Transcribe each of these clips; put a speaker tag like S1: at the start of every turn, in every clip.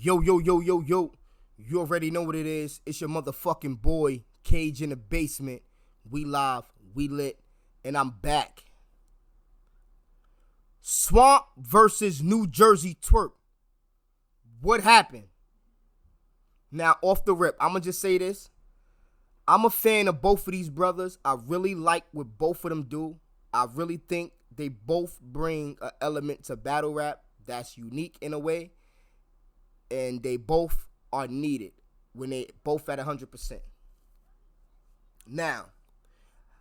S1: Yo, yo, yo, yo, yo. You already know what it is. It's your motherfucking boy, Kage InDaBasement. We live, we lit, and I'm back. Swamp versus New Jersey Twerk. What happened? Now, off the rip, I'm going to just say this. I'm a fan of both of these brothers. I really like what both of them do. I really think they both bring an element to battle rap that's unique in a way. And they both are needed when they both at 100%. Now,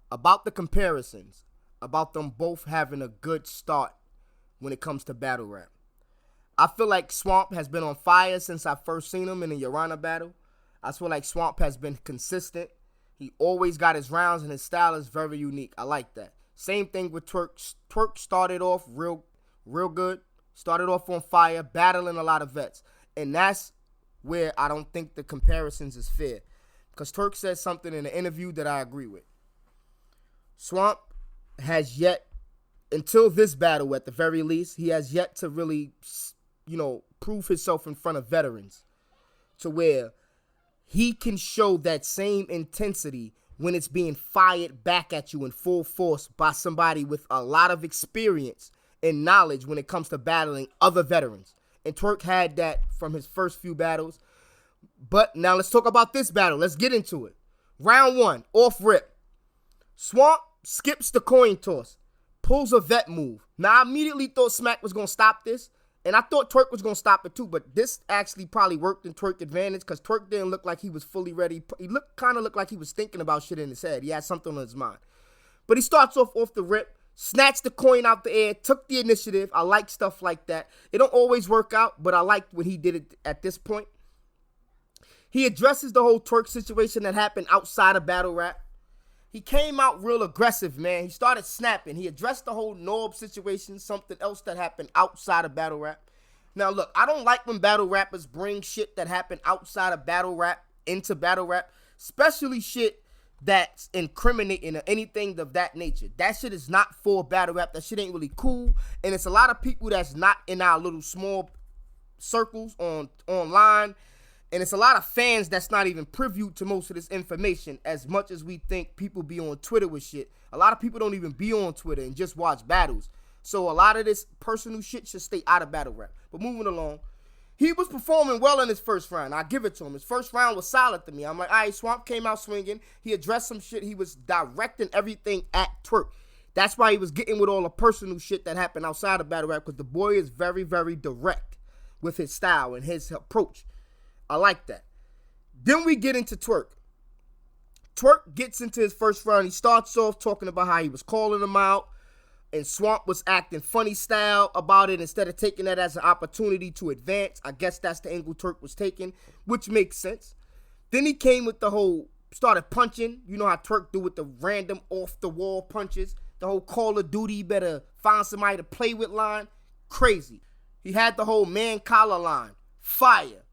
S1: about the comparisons, about them both having a good start when it comes to battle rap. I feel like Swamp has been on fire since I first seen him in the Urana battle. I feel like Swamp has been consistent. He always got his rounds and his style is very unique. I like that. Same thing with Twerk. Twerk started off real good. Started off on fire, battling a lot of vets. And that's where I don't think the comparisons is fair. Because Twerk said something in the interview that I agree with. Swamp has yet, until this battle at the very least, he has yet to really, prove himself in front of veterans. To where he can show that same intensity when it's being fired back at you in full force by somebody with a lot of experience and knowledge when it comes to battling other veterans. And Twerk had that from his first few battles. But now let's talk about this battle. Let's get into it. Round one, off rip. Swamp skips the coin toss. Pulls a vet move. Now, I immediately thought Smack was going to stop this. And I thought Twerk was going to stop it too. But this actually probably worked in Twerk's advantage because Twerk didn't look like he was fully ready. He kind of looked like he was thinking about shit in his head. He had something on his mind. But he starts off the rip. Snatched the coin out the air, took the initiative. I like stuff like that. It don't always work out, but I like when he did it at this point. He addresses the whole Twerk situation that happened outside of battle rap. He came out real aggressive, man. He started snapping. He addressed the whole Norb situation, something else that happened outside of battle rap. Now, look, I don't like when battle rappers bring shit that happened outside of battle rap into battle rap, especially shit that's incriminating or anything of that nature. That shit is not for battle rap. That shit ain't really cool. And it's a lot of people that's not in our little small circles online. And it's a lot of fans that's not even privy to most of this information as much as we think people be on Twitter with shit. A lot of people don't even be on Twitter and just watch battles. So a lot of this personal shit should stay out of battle rap. But moving along. He was performing well in his first round. I give it to him. His first round was solid to me. I'm like, all right, Swamp came out swinging. He addressed some shit. He was directing everything at Twerk. That's why he was getting with all the personal shit that happened outside of battle rap because the boy is very, very direct with his style and his approach. I like that. Then we get into Twerk. Twerk gets into his first round. He starts off talking about how he was calling him out. And Swamp was acting funny style about it instead of taking that as an opportunity to advance. I guess that's the angle Twerk was taking, which makes sense. Then he came with the whole, started punching. You know how Twerk do with the random off-the-wall punches. The whole Call of Duty, better find somebody to play with line. Crazy. He had the whole man collar line. Fire.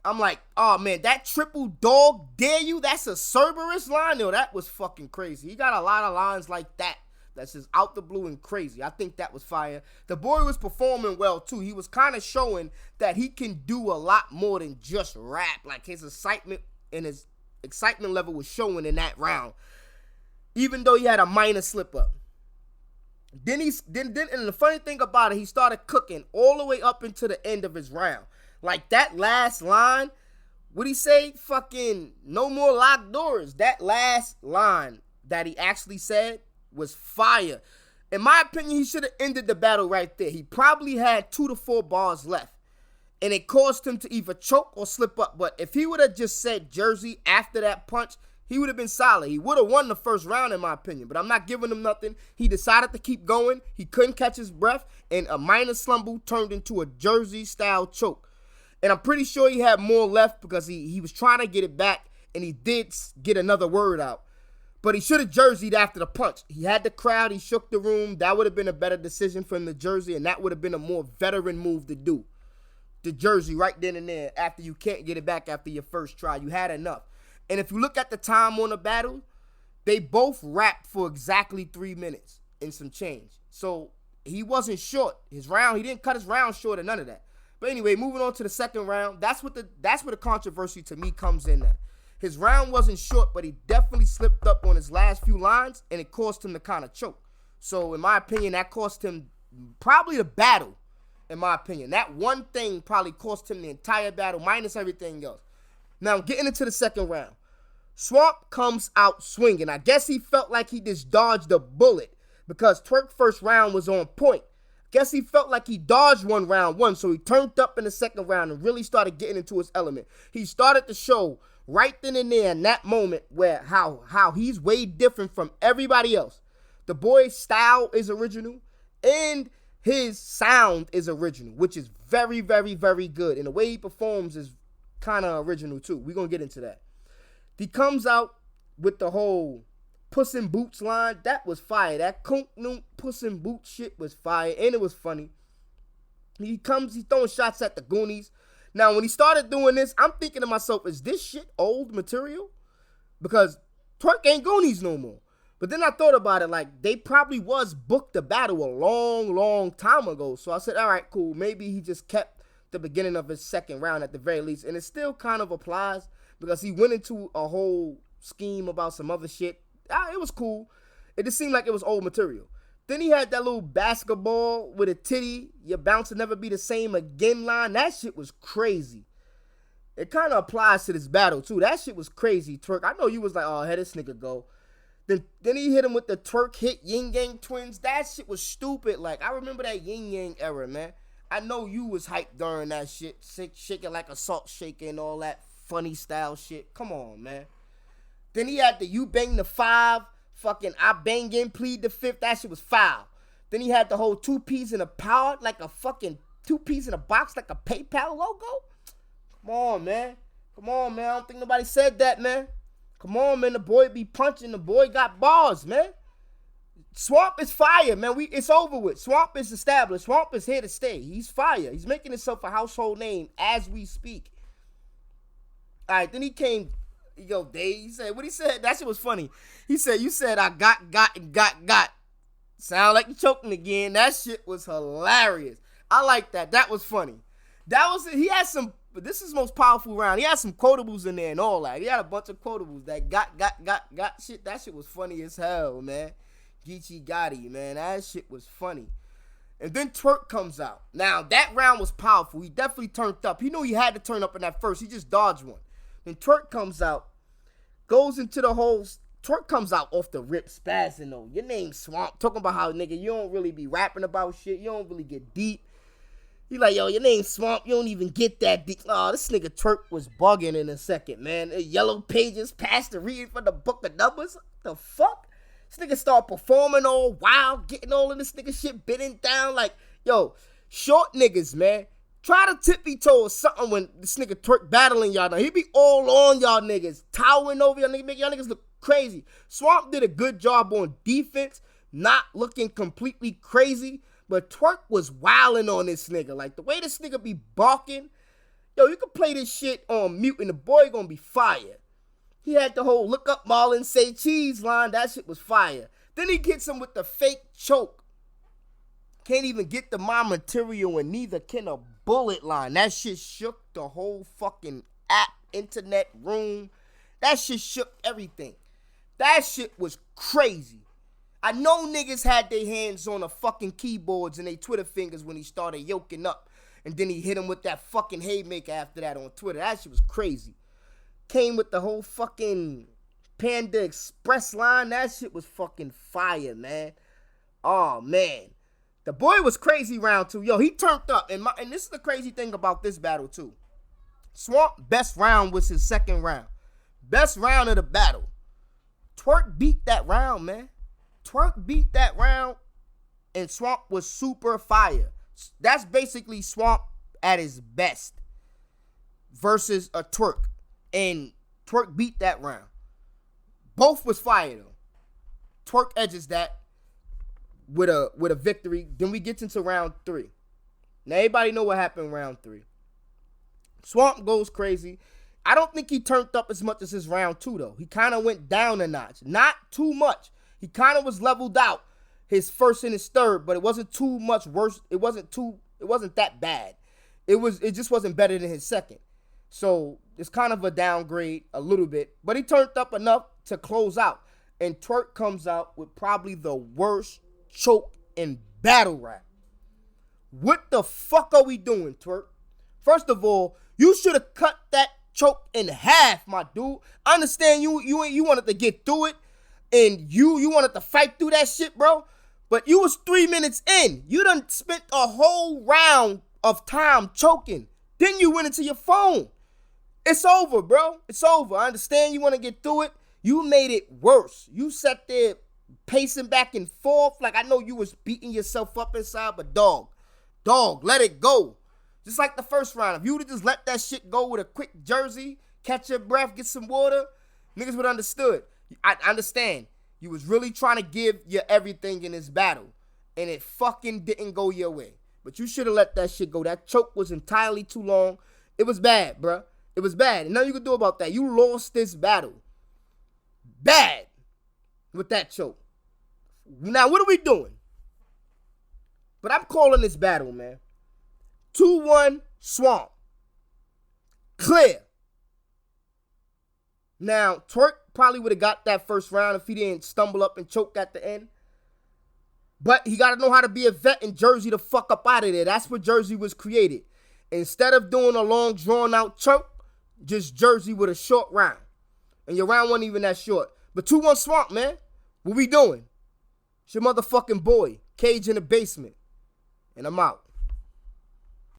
S1: I'm like, oh man, that triple dog dare you? That's a Cerberus line? Yo, that was fucking crazy. He got a lot of lines like that. That's just out the blue and crazy. I think that was fire. The boy was performing well, too. He was kind of showing that he can do a lot more than just rap. Like, his excitement and his excitement level was showing in that round. Even though he had a minor slip-up. Then, and the funny thing about it, he started cooking all the way up into the end of his round. Like, that last line, what'd he say? Fucking no more locked doors. That last line that he actually said was fire. In my opinion, he should have ended the battle right there. He probably had 2 to 4 bars left. And it caused him to either choke or slip up. But if he would have just said Jersey after that punch, he would have been solid. He would have won the first round, in my opinion. But I'm not giving him nothing. He decided to keep going. He couldn't catch his breath. And a minor slumble turned into a Jersey-style choke. And I'm pretty sure he had more left because he was trying to get it back. And he did get another word out. But he should have jerseyed after the punch. He had the crowd. He shook the room. That would have been a better decision for him to jersey, and that would have been a more veteran move to do. The jersey right then and there after you can't get it back after your first try. You had enough. And if you look at the time on the battle, they both rapped for exactly 3 minutes and some change. So he wasn't short. His round, he didn't cut his round short or none of that. But anyway, moving on to the second round. That's where the controversy to me comes in at. His round wasn't short, but he definitely slipped up on his last few lines, and it caused him to kind of choke. So in my opinion, that cost him probably the battle. In my opinion, that one thing probably cost him the entire battle, minus everything else. Now, getting into the second round. Swamp comes out swinging. I guess he felt like he just dodged a bullet because Twerk's first round was on point. Guess he felt like he dodged round one, so he turned up in the second round and really started getting into his element. He started to show right then and there in that moment where how he's way different from everybody else. The boy's style is original and his sound is original, which is very, very, very good. And the way he performs is kind of original too. We're going to get into that. He comes out with the whole Puss in Boots line. That was fire. That Puss in Boots shit was fire, and it was funny. He's throwing shots at the Goonies. Now, when he started doing this, I'm thinking to myself, is this shit old material? Because Twerk ain't Goonies no more. But then I thought about it, like, they probably was booked a battle a long, long time ago. So I said, all right, cool. Maybe he just kept the beginning of his second round at the very least. And it still kind of applies because he went into a whole scheme about some other shit. It was cool. It just seemed like it was old material. Then he had that little basketball with a titty, your bounce will never be the same again line. That shit was crazy. It kind of applies to this battle, too. That shit was crazy, Twerk. I know you was like, oh, here this nigga go. Then he hit him with the Twerk hit Yin Yang Twins. That shit was stupid. Like, I remember that Yin Yang era, man. I know you was hyped during that shit. Shaking like a salt shaker and all that funny style shit. Come on, man. Then he had the You Bang the 5. Fucking I Bang In, Plead the 5th. That shit was foul. Then he had the whole 2 P's in a power, like a fucking 2 P's in a box, like a PayPal logo. Come on, man. Come on, man. I don't think nobody said that, man. Come on, man. The boy be punching. The boy got bars, man. Swamp is fire, man. It's over with. Swamp is established. Swamp is here to stay. He's fire. He's making himself a household name as we speak. All right, then he came. Yo, Dave, he said, what he said? That shit was funny. He said, you said I got, and got. Sound like you choking again. That shit was hilarious. I like that. That was funny. He had some, this is his most powerful round. He had some quotables in there and all that. He had a bunch of quotables that got shit. That shit was funny as hell, man. Geechee Gotti, man. That shit was funny. And then Twerk comes out. Now, that round was powerful. He definitely turned up. He knew he had to turn up in that first. He just dodged one. Then Twerk comes out, goes into the whole, Twerk comes out off the rip spazzing though. Your name's Swamp. Talking about how, nigga, you don't really be rapping about shit. You don't really get deep. He like, yo, your name's Swamp. You don't even get that deep. Oh, this nigga Twerk was bugging in a second, man. Yellow pages past the reading for the book of numbers. What the fuck? This nigga start performing all wild, getting all of this nigga shit bending down. Like, yo, short niggas, man. Try to tippy-toe or something when this nigga Twerk battling y'all. Now, he be all on y'all niggas, towering over y'all niggas, make y'all niggas look crazy. Swamp did a good job on defense, not looking completely crazy, but Twerk was wilding on this nigga. Like, the way this nigga be barking, yo, you can play this shit on mute and the boy gonna be fire. He had the whole look up Marlon, say cheese line. That shit was fire. Then he gets him with the fake choke. Can't even get the my material and neither can a bullet line. That shit shook the whole fucking app, internet room. That shit shook everything. That shit was crazy. I know niggas had their hands on the fucking keyboards and their Twitter fingers when he started yoking up. And then he hit him with that fucking haymaker after that on Twitter. That shit was crazy. Came with the whole fucking Panda Express line. That shit was fucking fire, man. Oh, man. The boy was crazy round 2. Yo, he turned up. And this is the crazy thing about this battle, too. Swamp best round was his second round. Best round of the battle. Twerk beat that round, man. Twerk beat that round. And Swamp was super fire. That's basically Swamp at his best. Versus a Twerk. And Twerk beat that round. Both was fire, though. Twerk edges that with a victory. Then we get into round 3. Now, everybody know what happened in round 3. Swamp goes crazy. I don't think he turned up as much as his round 2, though. He kind of went down a notch. Not too much. He kind of was leveled out his first and his third, but it wasn't too much worse. It wasn't that bad. It just wasn't better than his second. So it's kind of a downgrade a little bit, but he turned up enough to close out. And Twerk comes out with probably the worst choke in battle rap. What the fuck are we doing, Twerk? First of all, you should have cut that choke in half, my dude. I understand you wanted to get through it, and you wanted to fight through that shit, bro. But you was 3 minutes in. You done spent a whole round of time choking. Then you went into your phone. It's over, bro. It's over. I understand you want to get through it. You made it worse. You sat there pacing back and forth like I know you was beating yourself up inside, but dog, let it go. Just like the first round. If you would have just let that shit go with a quick jersey, catch your breath, get some water, niggas would have understood. I understand. You was really trying to give your everything in this battle, and it fucking didn't go your way. But you should have let that shit go. That choke was entirely too long. It was bad, bruh. It was bad. And nothing you could do about that. You lost this battle. Bad with that choke. Now, what are we doing? But I'm calling this battle, man. 2-1 Swamp. Clear. Now, Twerk probably would have got that first round if he didn't stumble up and choke at the end. But he got to know how to be a vet and Jersey the fuck up out of there. That's what Jersey was created. Instead of doing a long, drawn-out choke, just Jersey with a short round. And your round wasn't even that short. But 2-1 Swamp, man. What we doing? It's your motherfucking boy, Kage InDaBasement. And I'm out.